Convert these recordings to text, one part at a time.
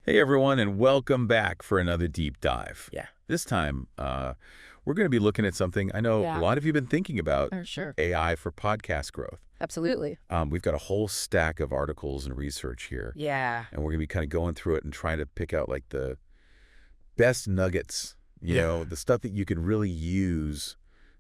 Hey everyone, and welcome back for another deep dive. Yeah. This time, we're going to be looking at something I know a lot of you have been thinking about, Sure. AI for podcast growth. Absolutely. We've got a whole stack of articles and research here. Yeah. And we're going to be kind of going through it and trying to pick out like the best nuggets, you know, the stuff that you can really use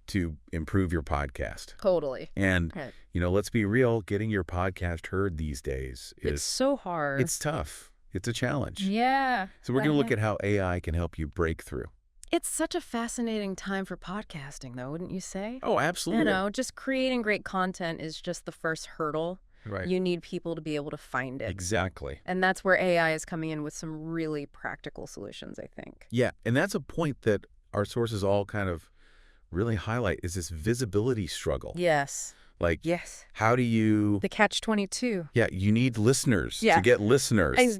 to improve your podcast. Totally. And, you know, let's be real, getting your podcast heard these days It's so hard. It's tough. It's a challenge. Yeah. So we're going to look at how AI can help you break through. It's such a fascinating time for podcasting, though, wouldn't you say? Oh, absolutely. You know, just creating great content is just the first hurdle. Right. You need people to be able to find it. Exactly. And that's where AI is coming in with some really practical solutions, I think. Yeah, and that's a point that our sources all kind of really highlight is this visibility struggle. Yes. Like, yes. How do you... The catch-22. Yeah, you need listeners to get listeners.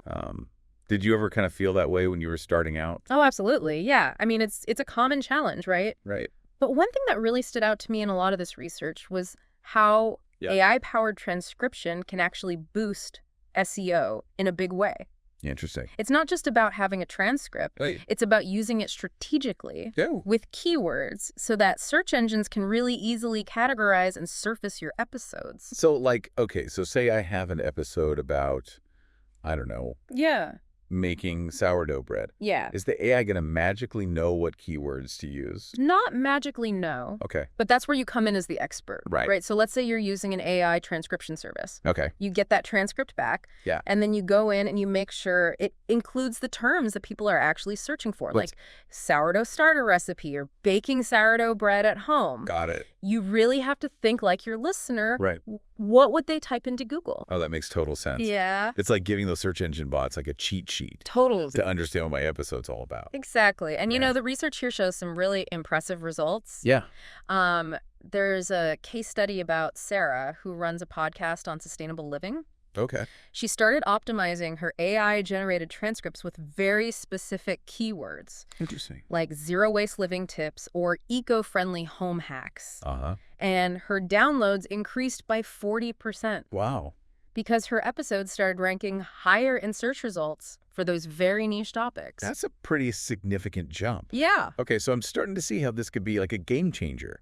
Did you ever kind of feel that way when you were starting out? Oh, absolutely. Yeah. I mean, it's a common challenge, right? Right. But one thing that really stood out to me in a lot of this research was how AI-powered transcription can actually boost SEO in a big way. Interesting. It's not just about having a transcript. Right. It's about using it strategically with keywords so that search engines can really easily categorize and surface your episodes. So, like, okay, so say I have an episode about, I don't know. Yeah. Making sourdough bread. Yeah. Is the AI going to magically know what keywords to use? Not magically, no. Okay. But that's where you come in as the expert. Right. So let's say you're using an AI transcription service. Okay. You get that transcript back. Yeah. And then you go in and you make sure it includes the terms that people are actually searching for, like sourdough starter recipe or baking sourdough bread at home. Got it. You really have to think like your listener. Right. What would they type into Google? Oh, that makes total sense. Yeah. It's like giving those search engine bots like a cheat sheet. Totally. To understand what my episode's all about. Exactly. And, you know, the research here shows some really impressive results. Yeah. There's a case study about Sarah, who runs a podcast on sustainable living. Okay. She started optimizing her AI-generated transcripts with very specific keywords. Interesting. Like zero-waste living tips or eco-friendly home hacks. Uh-huh. And her downloads increased by 40%. Wow. Because her episodes started ranking higher in search results for those very niche topics. That's a pretty significant jump. Yeah. Okay, so I'm starting to see how this could be like a game changer.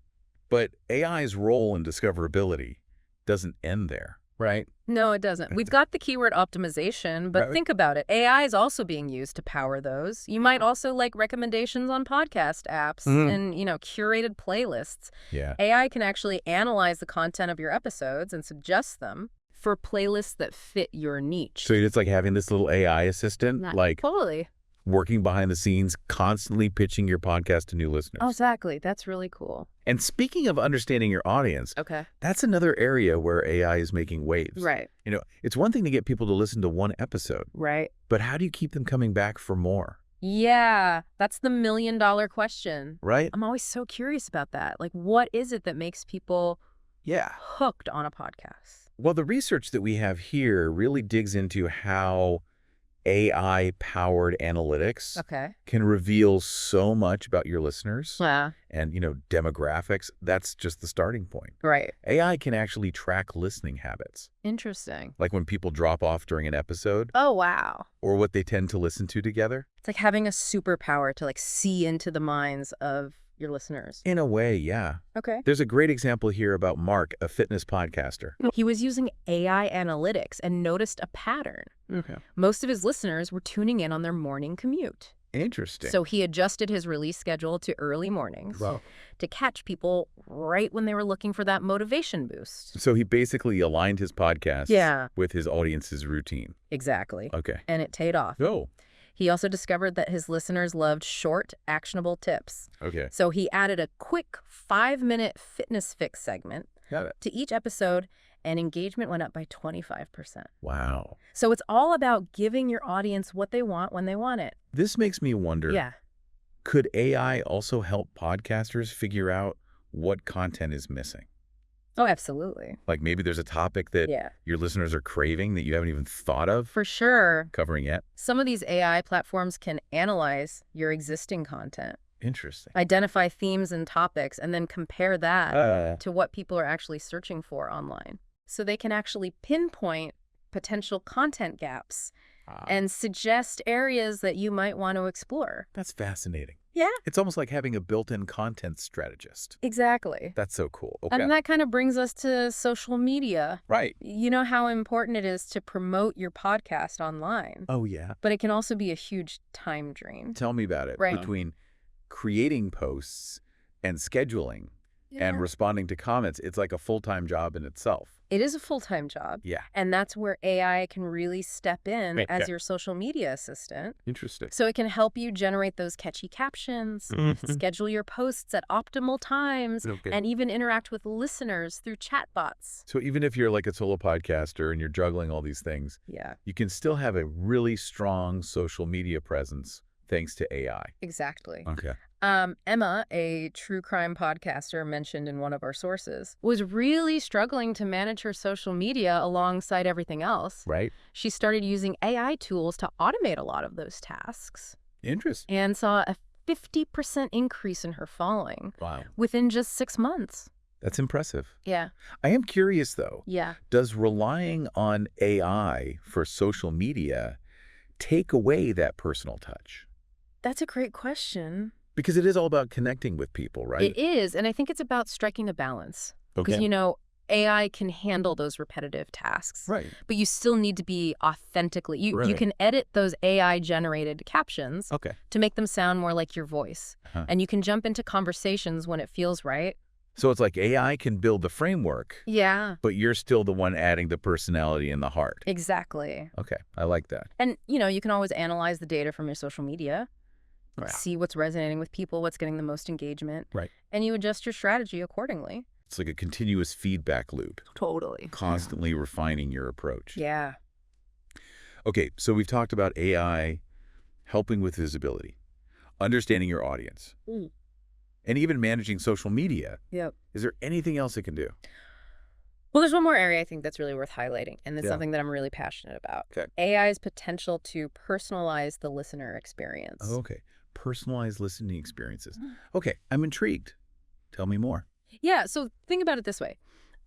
But AI's role in discoverability doesn't end there, right? No, it doesn't. We've got the keyword optimization, but think about it. AI is also being used to power those. You might also like recommendations on podcast apps and, you know, curated playlists. Yeah. AI can actually analyze the content of your episodes and suggest them for playlists that fit your niche. So it's like having this little AI assistant, like totally working behind the scenes, constantly pitching your podcast to new listeners. Oh, exactly. That's really cool. And speaking of understanding your audience, that's another area where AI is making waves. Right. You know, it's one thing to get people to listen to one episode. Right. But how do you keep them coming back for more? Yeah, that's the million-dollar question. Right? I'm always so curious about that. Like, what is it that makes people hooked on a podcast? Well, the research that we have here really digs into how AI-powered analytics can reveal so much about your listeners and, you know, demographics. That's just the starting point. Right. AI can actually track listening habits. Interesting. Like when people drop off during an episode. Oh, wow. Or what they tend to listen to together. It's like having a superpower to, like, see into the minds of your listeners. In a way, yeah. Okay. There's a great example here about Mark, a fitness podcaster. He was using AI analytics and noticed a pattern. Okay. Most of his listeners were tuning in on their morning commute. Interesting. So he adjusted his release schedule to early mornings to catch people right when they were looking for that motivation boost. So he basically aligned his podcast with his audience's routine. Exactly. Okay. And it paid off. Oh. He also discovered that his listeners loved short, actionable tips. Okay. So he added a quick 5-minute fitness fix segment to each episode, and engagement went up by 25%. Wow. So it's all about giving your audience what they want when they want it. This makes me wonder, could AI also help podcasters figure out what content is missing? Oh, absolutely. Like maybe there's a topic that your listeners are craving that you haven't even thought of for sure covering yet. Some of these AI platforms can analyze your existing content. Interesting. Identify themes and topics and then compare that to what people are actually searching for online. So they can actually pinpoint potential content gaps and suggest areas that you might want to explore. That's fascinating. Yeah. It's almost like having a built-in content strategist. Exactly. That's so cool. Okay. And that kind of brings us to social media. Right. You know how important it is to promote your podcast online. Oh, yeah. But it can also be a huge time drain. Tell me about it. Right. Between creating posts and scheduling and responding to comments, it's like a full-time job in itself. It is a full-time job. Yeah. And that's where AI can really step in as your social media assistant. Interesting. So it can help you generate those catchy captions, schedule your posts at optimal times, and even interact with listeners through chatbots. So even if you're like a solo podcaster and you're juggling all these things, you can still have a really strong social media presence thanks to AI. Exactly. Okay. Emma, a true crime podcaster mentioned in one of our sources, was really struggling to manage her social media alongside everything else. Right. She started using AI tools to automate a lot of those tasks. Interesting. And saw a 50% increase in her following. Wow. Within just 6 months. That's impressive. Yeah. I am curious, though. Yeah. Does relying on AI for social media take away that personal touch? That's a great question. Because it is all about connecting with people, right? It is, and I think it's about striking a balance. Okay. Because, AI can handle those repetitive tasks. Right. But you still need to be authentically. You can edit those AI-generated captions to make them sound more like your voice. And you can jump into conversations when it feels right. So it's like AI can build the framework. Yeah. But you're still the one adding the personality and the heart. Exactly. Okay. I like that. And, you can always analyze the data from your social media. Right. See what's resonating with people, what's getting the most engagement. Right. And you adjust your strategy accordingly. It's like a continuous feedback loop. Totally. Constantly refining your approach. Yeah. Okay, so we've talked about AI helping with visibility, understanding your audience, and even managing social media. Yep. Is there anything else it can do? Well, there's one more area I think that's really worth highlighting, and it's something that I'm really passionate about. Okay. AI's potential to personalize the listener experience. Oh, okay. Personalized listening experiences. Okay, I'm intrigued. Tell me more. Yeah, so think about it this way.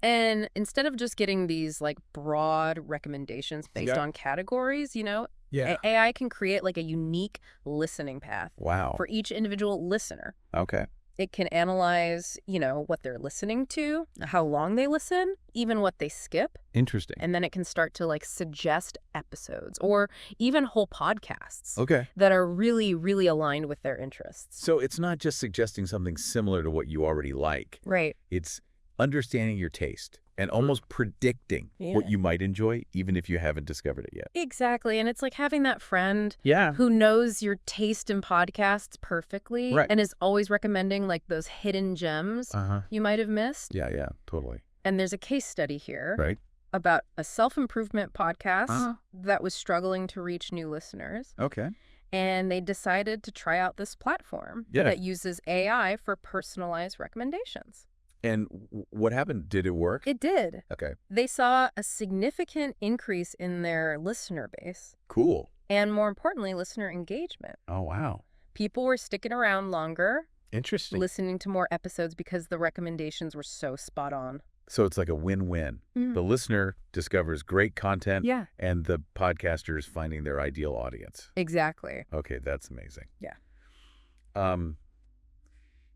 And instead of just getting these broad recommendations based on categories, AI can create a unique listening path for each individual listener. Okay. It can analyze, what they're listening to, how long they listen, even what they skip. Interesting. And then it can start to suggest episodes or even whole podcasts that are really, really aligned with their interests. So it's not just suggesting something similar to what you already like. Right. It's understanding your taste and almost predicting what you might enjoy, even if you haven't discovered it yet. Exactly. And it's like having that friend who knows your taste in podcasts perfectly and is always recommending those hidden gems you might have missed. Yeah, totally. And there's a case study here about a self-improvement podcast that was struggling to reach new listeners. Okay. And they decided to try out this platform that uses AI for personalized recommendations. And what happened? Did it work? It did. Okay. They saw a significant increase in their listener base. Cool. And more importantly, listener engagement. Oh, wow. People were sticking around longer. Interesting. Listening to more episodes because the recommendations were so spot on. So it's like a win-win. The listener discovers great content and the podcaster is finding their ideal audience. Exactly. Okay, that's amazing. Yeah.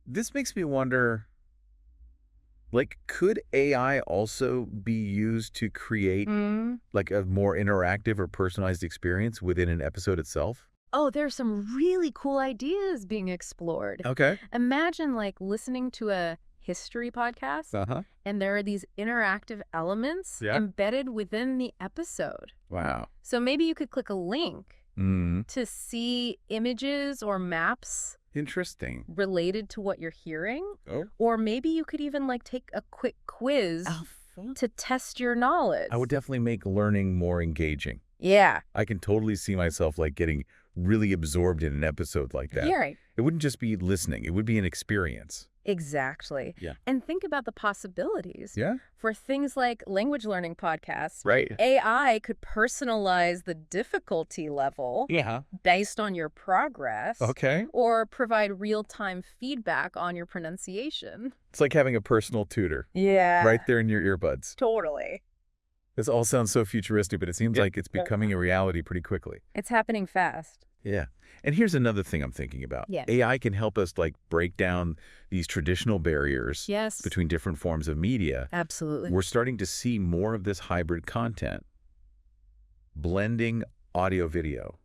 This makes me wonder, could AI also be used to create a more interactive or personalized experience within an episode itself? Oh, there's some really cool ideas being explored. Okay. Imagine listening to a history podcast and there are these interactive elements embedded within the episode. Wow. So maybe you could click a link to see images or maps Interesting. related to what you're hearing. Oh. Or maybe you could even take a quick quiz to test your knowledge. I would definitely make learning more engaging. Yeah. I can totally see myself getting really absorbed in an episode like that. Yeah, right. It wouldn't just be listening. It would be an experience. Exactly. Yeah. And think about the possibilities. Yeah. For things like language learning podcasts, Right. AI could personalize the difficulty level based on your progress. Okay. Or provide real-time feedback on your pronunciation. It's like having a personal tutor. Yeah. Right there in your earbuds. Totally. This all sounds so futuristic, but it seems like it's becoming a reality pretty quickly. It's happening fast. Yeah. And here's another thing I'm thinking about. Yeah. AI can help us break down these traditional barriers between different forms of media. Absolutely. We're starting to see more of this hybrid content, blending audio, video,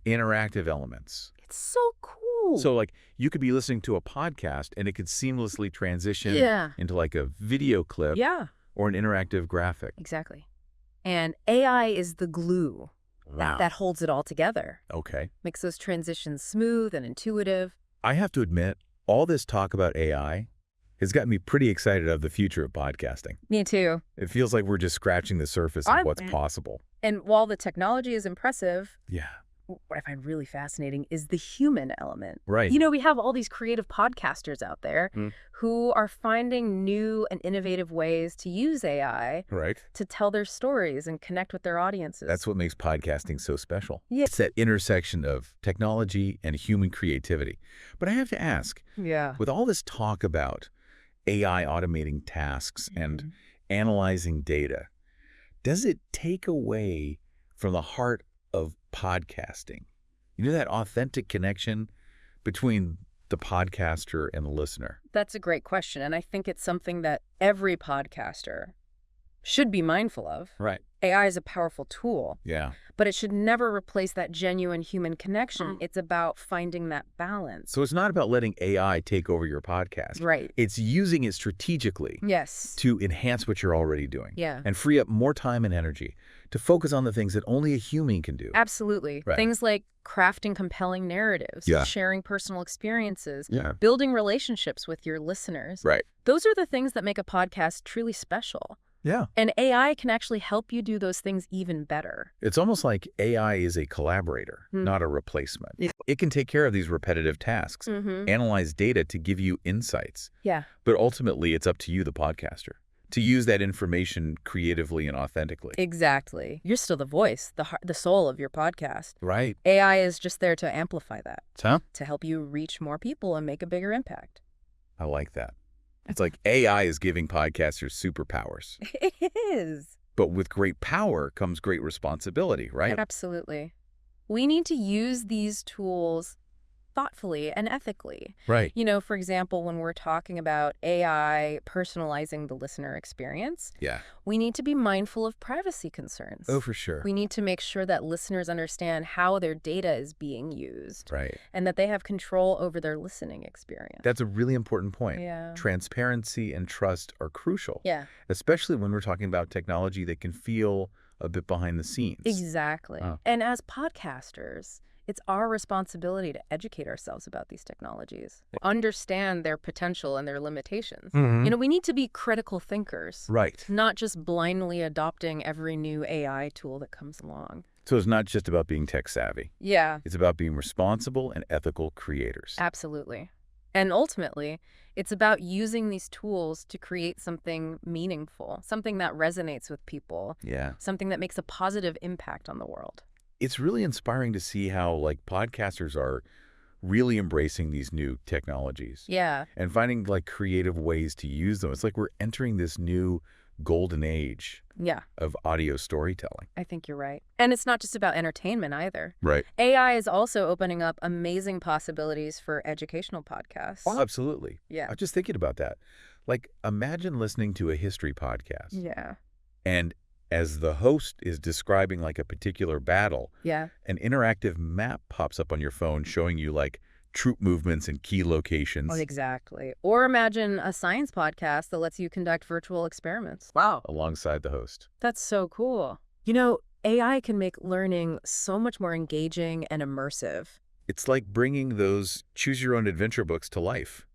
interactive elements. It's so cool. So you could be listening to a podcast and it could seamlessly transition into a video clip or an interactive graphic. Exactly. And AI is the glue that holds it all together. Okay. Makes those transitions smooth and intuitive. I have to admit, all this talk about AI has gotten me pretty excited of the future of podcasting. Me too. It feels like we're just scratching the surface of what's possible. And while the technology is impressive, yeah, what I find really fascinating is the human element. Right. We have all these creative podcasters out there who are finding new and innovative ways to use AI to tell their stories and connect with their audiences. That's what makes podcasting so special. Yeah. It's that intersection of technology and human creativity. But I have to ask, with all this talk about AI automating tasks and analyzing data, does it take away from the heart of podcasting? That authentic connection between the podcaster and the listener? That's a great question, and I think it's something that every podcaster should be mindful of. Right. AI is a powerful tool. Yeah. But it should never replace that genuine human connection. It's about finding that balance. So it's not about letting AI take over your podcast. Right. It's using it strategically to enhance what you're already doing. Yeah. And free up more time and energy to focus on the things that only a human can do. Absolutely. Right. Things like crafting compelling narratives, sharing personal experiences, building relationships with your listeners. Right. Those are the things that make a podcast truly special. Yeah. And AI can actually help you do those things even better. It's almost like AI is a collaborator, not a replacement. Yeah. It can take care of these repetitive tasks, analyze data to give you insights. Yeah. But ultimately, it's up to you, the podcaster, to use that information creatively and authentically. Exactly. You're still the voice, the soul of your podcast. Right. AI is just there to amplify that. Huh? To help you reach more people and make a bigger impact. I like that. It's like AI is giving podcasters superpowers. It is. But with great power comes great responsibility, right? Absolutely. We need to use these tools thoughtfully and ethically. Right. For example, when we're talking about AI personalizing the listener experience, we need to be mindful of privacy concerns. Oh, for sure. We need to make sure that listeners understand how their data is being used. Right. And that they have control over their listening experience. That's a really important point. Yeah. Transparency and trust are crucial. Yeah. Especially when we're talking about technology that can feel a bit behind the scenes. Exactly. And as podcasters, it's our responsibility to educate ourselves about these technologies, understand their potential and their limitations. We need to be critical thinkers. Right. Not just blindly adopting every new AI tool that comes along. So it's not just about being tech savvy. Yeah. It's about being responsible and ethical creators. Absolutely. And ultimately, it's about using these tools to create something meaningful, something that resonates with people. Yeah. Something that makes a positive impact on the world. It's really inspiring to see how podcasters are really embracing these new technologies. Yeah. And finding creative ways to use them. It's like we're entering this new golden age of audio storytelling. I think you're right. And it's not just about entertainment either. Right. AI is also opening up amazing possibilities for educational podcasts. Oh, absolutely. Yeah. I was just thinking about that. Imagine listening to a history podcast. Yeah. And as the host is describing a particular battle, an interactive map pops up on your phone showing you troop movements and key locations. Oh, exactly. Or imagine a science podcast that lets you conduct virtual experiments. Wow. Alongside the host. That's so cool. AI can make learning so much more engaging and immersive. It's like bringing those choose-your-own-adventure books to life.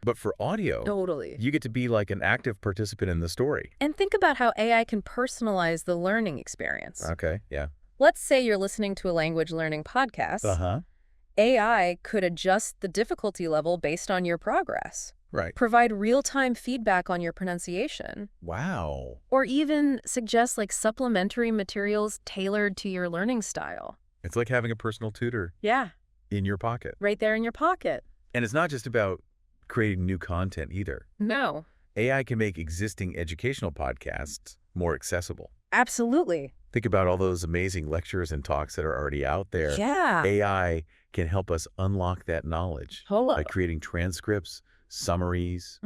But for audio, totally, you get to be an active participant in the story. And think about how AI can personalize the learning experience. Okay, yeah. Let's say you're listening to a language learning podcast. AI could adjust the difficulty level based on your progress. Right. Provide real-time feedback on your pronunciation. Wow. Or even suggest supplementary materials tailored to your learning style. It's like having a personal tutor. Yeah. In your pocket. Right there in your pocket. And it's not just about creating new content either. No. AI can make existing educational podcasts more accessible. Absolutely. Think about all those amazing lectures and talks that are already out there. Yeah. AI can help us unlock that knowledge by creating transcripts, summaries,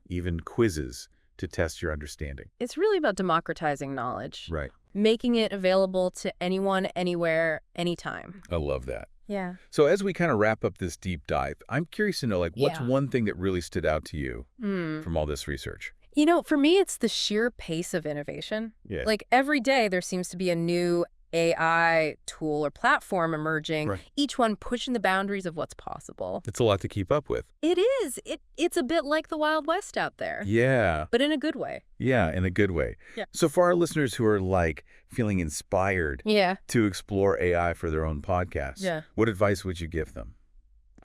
even quizzes to test your understanding. It's really about democratizing knowledge. Right. Making it available to anyone, anywhere, anytime. I love that. Yeah. So as we kind of wrap up this deep dive, I'm curious to know, like, what's one thing that really stood out to you from all this research? You know, for me, it's the sheer pace of innovation. Yeah. Like every day there seems to be a new AI tool or platform emerging, each one pushing the boundaries of what's possible. It's a lot to keep up with. It is. It's a bit like the Wild West out there. Yeah. But in a good way. Yeah, in a good way. Yeah. So for our listeners who are like feeling inspired to explore AI for their own podcasts, what advice would you give them?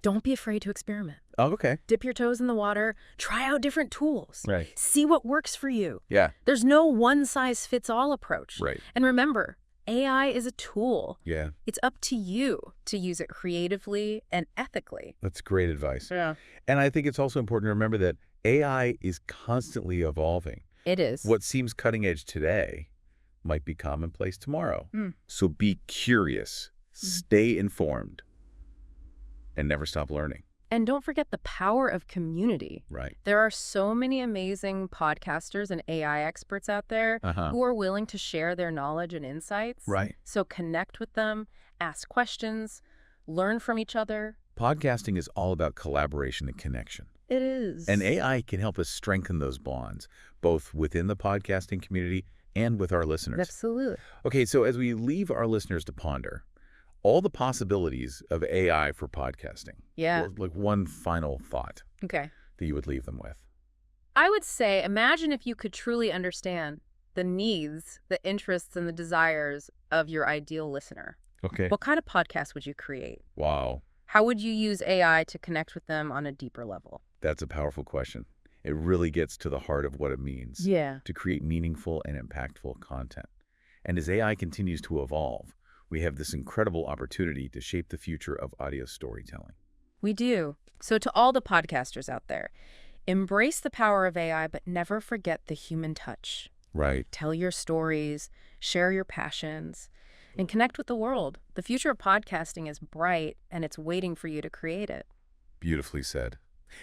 Don't be afraid to experiment. Oh, okay. Dip your toes in the water. Try out different tools. Right. See what works for you. Yeah. There's no one-size-fits-all approach. Right. And remember, AI is a tool. Yeah. It's up to you to use it creatively and ethically. That's great advice. Yeah. And I think it's also important to remember that AI is constantly evolving. It is. What seems cutting edge today might be commonplace tomorrow. So be curious, stay informed, and never stop learning. And don't forget the power of community. Right. There are so many amazing podcasters and AI experts out there who are willing to share their knowledge and insights. Right. So connect with them, ask questions, learn from each other. Podcasting is all about collaboration and connection. It is. And AI can help us strengthen those bonds, both within the podcasting community and with our listeners. Absolutely. Okay, so as we leave our listeners to ponder all the possibilities of AI for podcasting. Yeah. Like one final thought that you would leave them with. I would say, imagine if you could truly understand the needs, the interests, and the desires of your ideal listener. Okay. What kind of podcast would you create? Wow. How would you use AI to connect with them on a deeper level? That's a powerful question. It really gets to the heart of what it means to create meaningful and impactful content. And as AI continues to evolve, we have this incredible opportunity to shape the future of audio storytelling. We do. So to all the podcasters out there, embrace the power of AI, but never forget the human touch. Right. Tell your stories, share your passions, and connect with the world. The future of podcasting is bright, and it's waiting for you to create it. Beautifully said.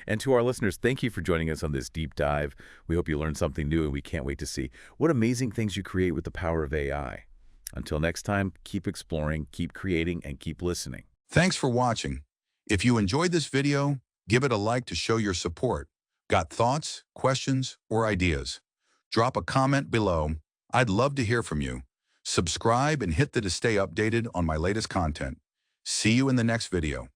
And to our listeners, thank you for joining us on this deep dive. We hope you learned something new, and we can't wait to see what amazing things you create with the power of AI. Until next time, keep exploring, keep creating, and keep listening. Thanks for watching. If you enjoyed this video, give it a like to show your support. Got thoughts, questions, or ideas? Drop a comment below. I'd love to hear from you. Subscribe and hit the to stay updated on my latest content. See you in the next video.